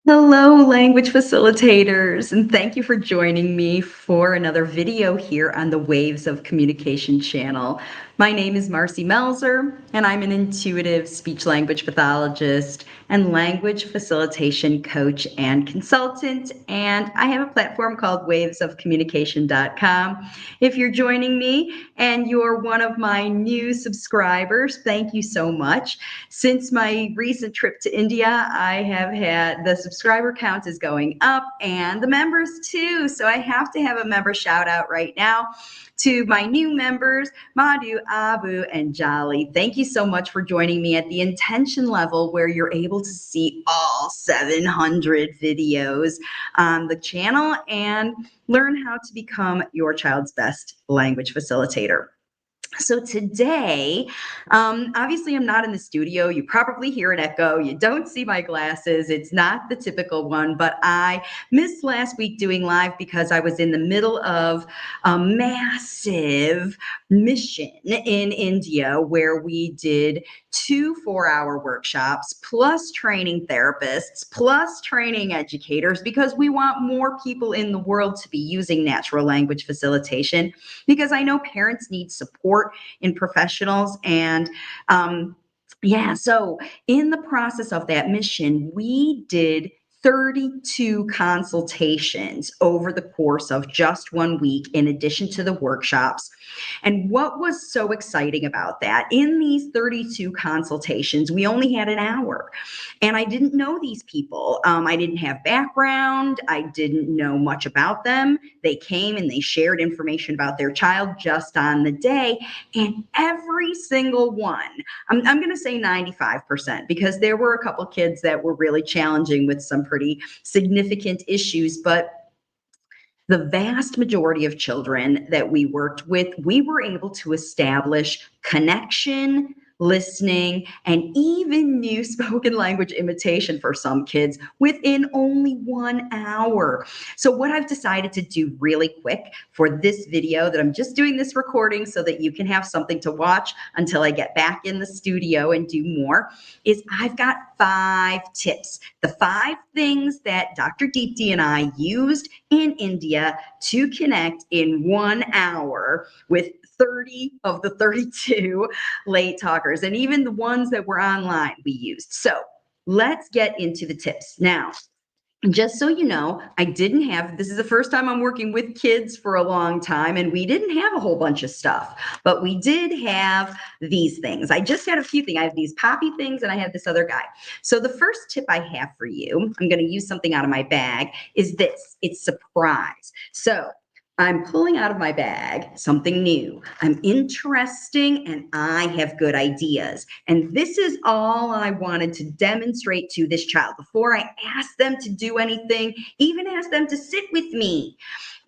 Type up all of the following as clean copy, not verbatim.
Hello, language facilitators, and thank you for joining me for another video here on the Waves of Communication channel. My name is Marcy Melzer, and I'm an intuitive speech language pathologist and language facilitation coach and consultant, and I have a platform called wavesofcommunication.com. If you're joining me and you're one of my new subscribers, thank you so much. Since my recent trip to India, I have had the subscriber count is going up and the members too. So I have to have a member shout out right now to my new members, Madhu, Abu, and Jolly. Thank you so much for joining me at the intention level where you're able to see all 700 videos on the channel and learn how to become your child's best language facilitator. So today, obviously I'm not in the studio. You probably hear an echo. You don't see my glasses. It's not the typical one, but I missed last week doing live because I was in the middle of a massive mission in India where we did 2 4-hour workshops, plus training therapists, plus training educators, because we want more people in the world to be using natural language facilitation, because I know parents need support in professionals. And so in the process of that mission, we did 32 consultations over the course of just 1 week, in addition to the workshops. And what was so exciting about that, in these 32 consultations, we only had an hour. And I didn't know these people. I didn't have background. I didn't know much about them. They came and they shared information about their child just on the day. And every single one, I'm going to say 95%, because there were a couple kids that were really challenging with some pretty significant issues, but the vast majority of children that we worked with, we were able to establish connection, listening, and even new spoken language imitation for some kids within only 1 hour. So what I've decided to do really quick for this video, that I'm just doing this recording so that you can have something to watch until I get back in the studio and do more, is I've got 5 tips. The 5 things that Dr. Deepti and I used in India to connect in 1 hour with 30 of the 32 late talkers, and even the ones that were online we used. So let's get into the tips. Now, just so you know, this is the first time I'm working with kids for a long time, and we didn't have a whole bunch of stuff, but we did have these things. I just had a few things. I have these poppy things and I have this other guy. So the first tip I have for you, I'm going to use something out of my bag, is this. It's surprise. So I'm pulling out of my bag something new. I'm interesting and I have good ideas. And this is all I wanted to demonstrate to this child before I asked them to do anything, even asked them to sit with me.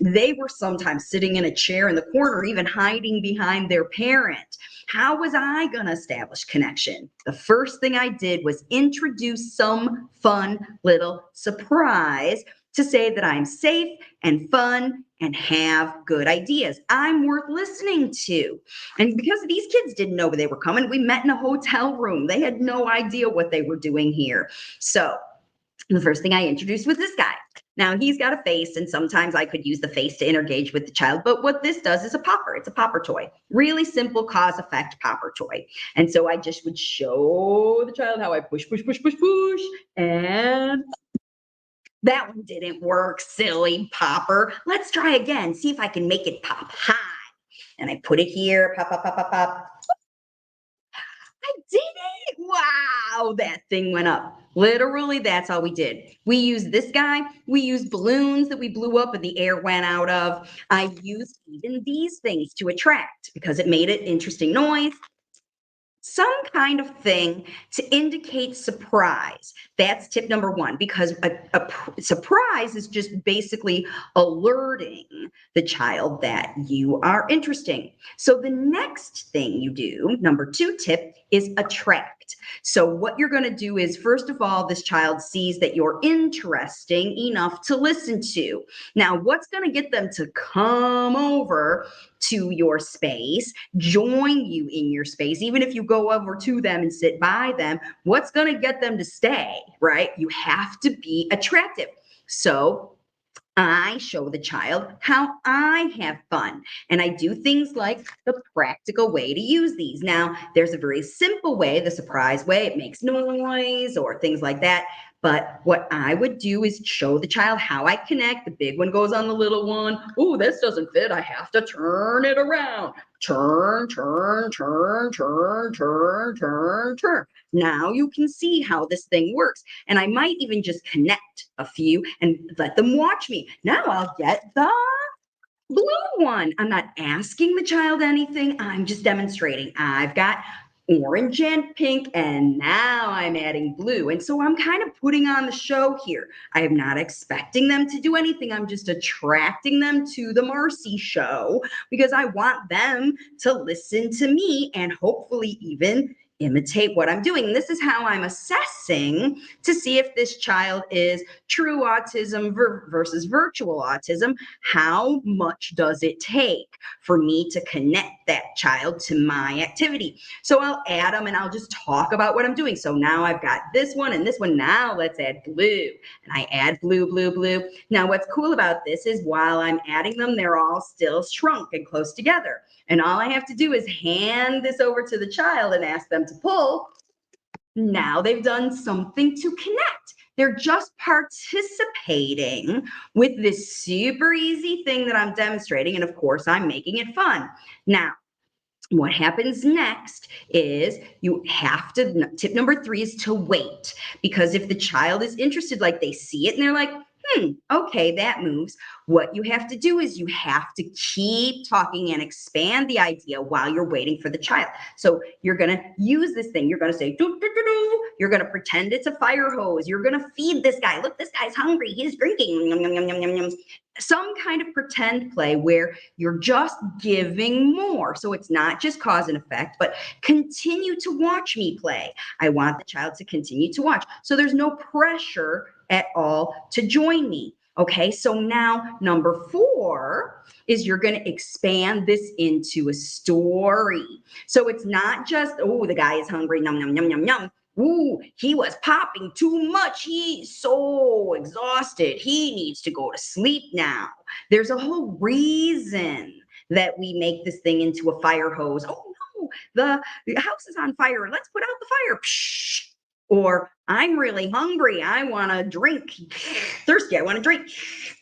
They were sometimes sitting in a chair in the corner, even hiding behind their parent. How was I going to establish connection? The first thing I did was introduce some fun little surprise to say that I'm safe and fun and have good ideas. I'm worth listening to. And because these kids didn't know where they were coming, we met in a hotel room. They had no idea what they were doing here. So the first thing I introduced was this guy. Now, he's got a face, and sometimes I could use the face to engage with the child, but what this does is a popper. It's a popper toy. Really simple cause-effect popper toy. And so I just would show the child how I push, push, push, push, push, and that one didn't work, silly popper. Let's try again. See if I can make it pop high. And I put it here, pop, pop, pop, pop, pop. I did it. Wow, that thing went up. Literally, that's all we did. We used this guy. We used balloons that we blew up and the air went out of. I used even these things to attract, because it made an interesting noise. Some kind of thing to indicate surprise. That's tip number 1, because a surprise is just basically alerting the child that you are interesting. So the next thing you do, number 2 tip, is attract. So what you're going to do is, first of all, this child sees that you're interesting enough to listen to. Now, what's going to get them to come over to your space, join you in your space, even if you go over to them and sit by them, what's going to get them to stay, right? You have to be attractive. So I show the child how I have fun. And I do things like the practical way to use these. Now, there's a very simple way, the surprise way, it makes noise or things like that. But what I would do is show the child how I connect. The big one goes on the little one. Oh, this doesn't fit. I have to turn it around. Turn, turn, turn, turn, turn, turn, turn. Now you can see how this thing works. And I might even just connect a few and let them watch me. Now I'll get the blue one. I'm not asking the child anything. I'm just demonstrating. I've got orange and pink, and now I'm adding blue. And so I'm kind of putting on the show here. I am not expecting them to do anything. I'm just attracting them to the Marcy show because I want them to listen to me and hopefully even imitate what I'm doing. This is how I'm assessing to see if this child is true autism versus virtual autism. How much does it take for me to connect that child to my activity? So I'll add them and I'll just talk about what I'm doing. So now I've got this one and this one. Now let's add blue. And I add blue, blue, blue. Now what's cool about this is while I'm adding them, they're all still shrunk and close together. And all I have to do is hand this over to the child and ask them to pull. Now they've done something to connect. They're just participating with this super easy thing that I'm demonstrating. And of course, I'm making it fun. Now, what happens next is you have to, tip number 3 is to wait. Because if the child is interested, like they see it and they're like, okay, that moves. What you have to do is you have to keep talking and expand the idea while you're waiting for the child. So you're going to use this thing. You're going to say, doo, doo, doo, doo. You're going to pretend it's a fire hose. You're going to feed this guy. Look, this guy's hungry. He's drinking. Yum, yum, yum, yum, yum, yum. Some kind of pretend play where you're just giving more. So it's not just cause and effect, but continue to watch me play. I want the child to continue to watch. So there's no pressure at all to join me. Okay, so now number 4 is you're going to expand this into a story. So it's not just, oh, the guy is hungry, yum, yum, yum, yum, yum. Ooh, he was popping too much. He's so exhausted. He needs to go to sleep now. There's a whole reason that we make this thing into a fire hose. Oh no, the house is on fire. Let's put out the fire. Psh. Or I'm really hungry. I want to drink. Thirsty. I want to drink.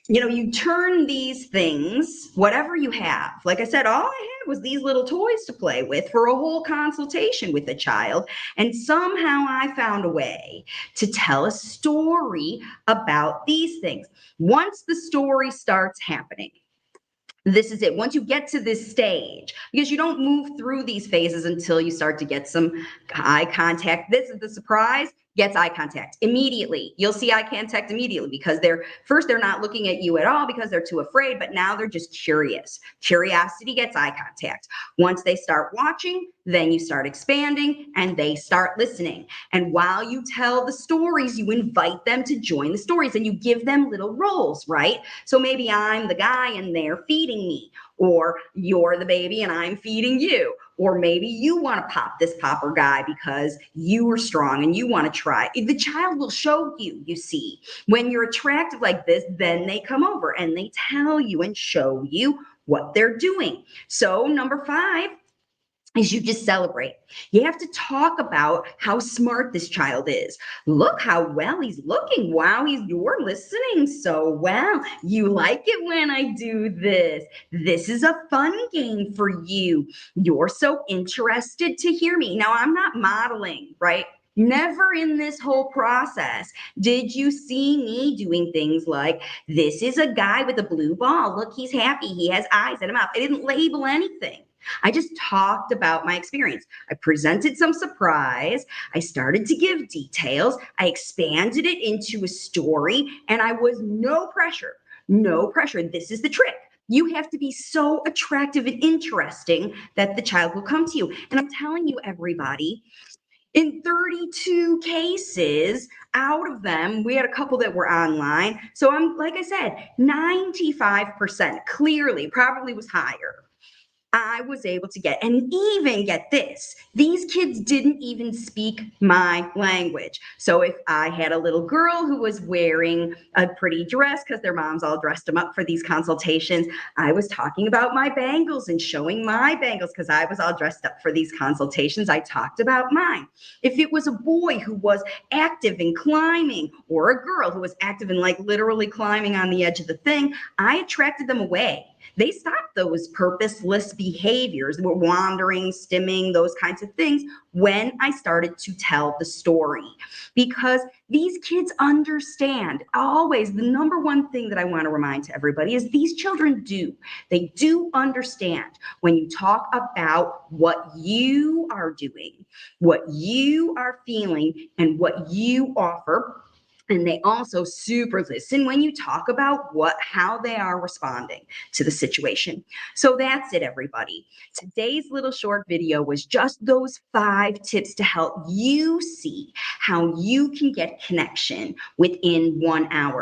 You know, you turn these things, whatever you have. Like I said, all I had was these little toys to play with for a whole consultation with the child. And somehow I found a way to tell a story about these things. Once the story starts happening, this is it. Once you get to this stage, because you don't move through these phases until you start to get some eye contact. This is the surprise, gets eye contact immediately. You'll see eye contact immediately because they're not looking at you at all because they're too afraid, but now they're just curious. Curiosity gets eye contact. Once they start watching, then you start expanding and they start listening. And while you tell the stories, you invite them to join the stories and you give them little roles, right? So maybe I'm the guy and they're feeding me, or you're the baby and I'm feeding you. Or maybe you want to pop this popper guy because you are strong and you want to try. The child will show you, you see. When you're attractive like this, then they come over and they tell you and show you what they're doing. So number 5 is you just celebrate. You have to talk about how smart this child is. Look how well he's looking. Wow, you're listening so well. You like it when I do this. This is a fun game for you. You're so interested to hear me. Now, I'm not modeling, right? Never in this whole process did you see me doing things like, this is a guy with a blue ball. Look, he's happy. He has eyes and a mouth. I didn't label anything. I just talked about my experience. I presented some surprise. I started to give details. I expanded it into a story, and I was no pressure. No pressure. This is the trick. You have to be so attractive and interesting that the child will come to you. And I'm telling you, everybody, in 32 cases, out of them, we had a couple that were online. So like I said, 95% clearly, probably was higher, I was able to get, and even get this, these kids didn't even speak my language. So if I had a little girl who was wearing a pretty dress because their moms all dressed them up for these consultations, I was talking about my bangles and showing my bangles because I was all dressed up for these consultations. I talked about mine. If it was a boy who was active in climbing, or a girl who was active in like literally climbing on the edge of the thing, I attracted them away. They stopped those purposeless behaviors, wandering, stimming, those kinds of things, when I started to tell the story. Because these kids understand. Always, the number one thing that I want to remind to everybody is these children do. They do understand when you talk about what you are doing, what you are feeling, and what you offer. And they also super listen when you talk about how they are responding to the situation. So that's it, everybody. Today's little short video was just those 5 tips to help you see how you can get connection within 1 hour.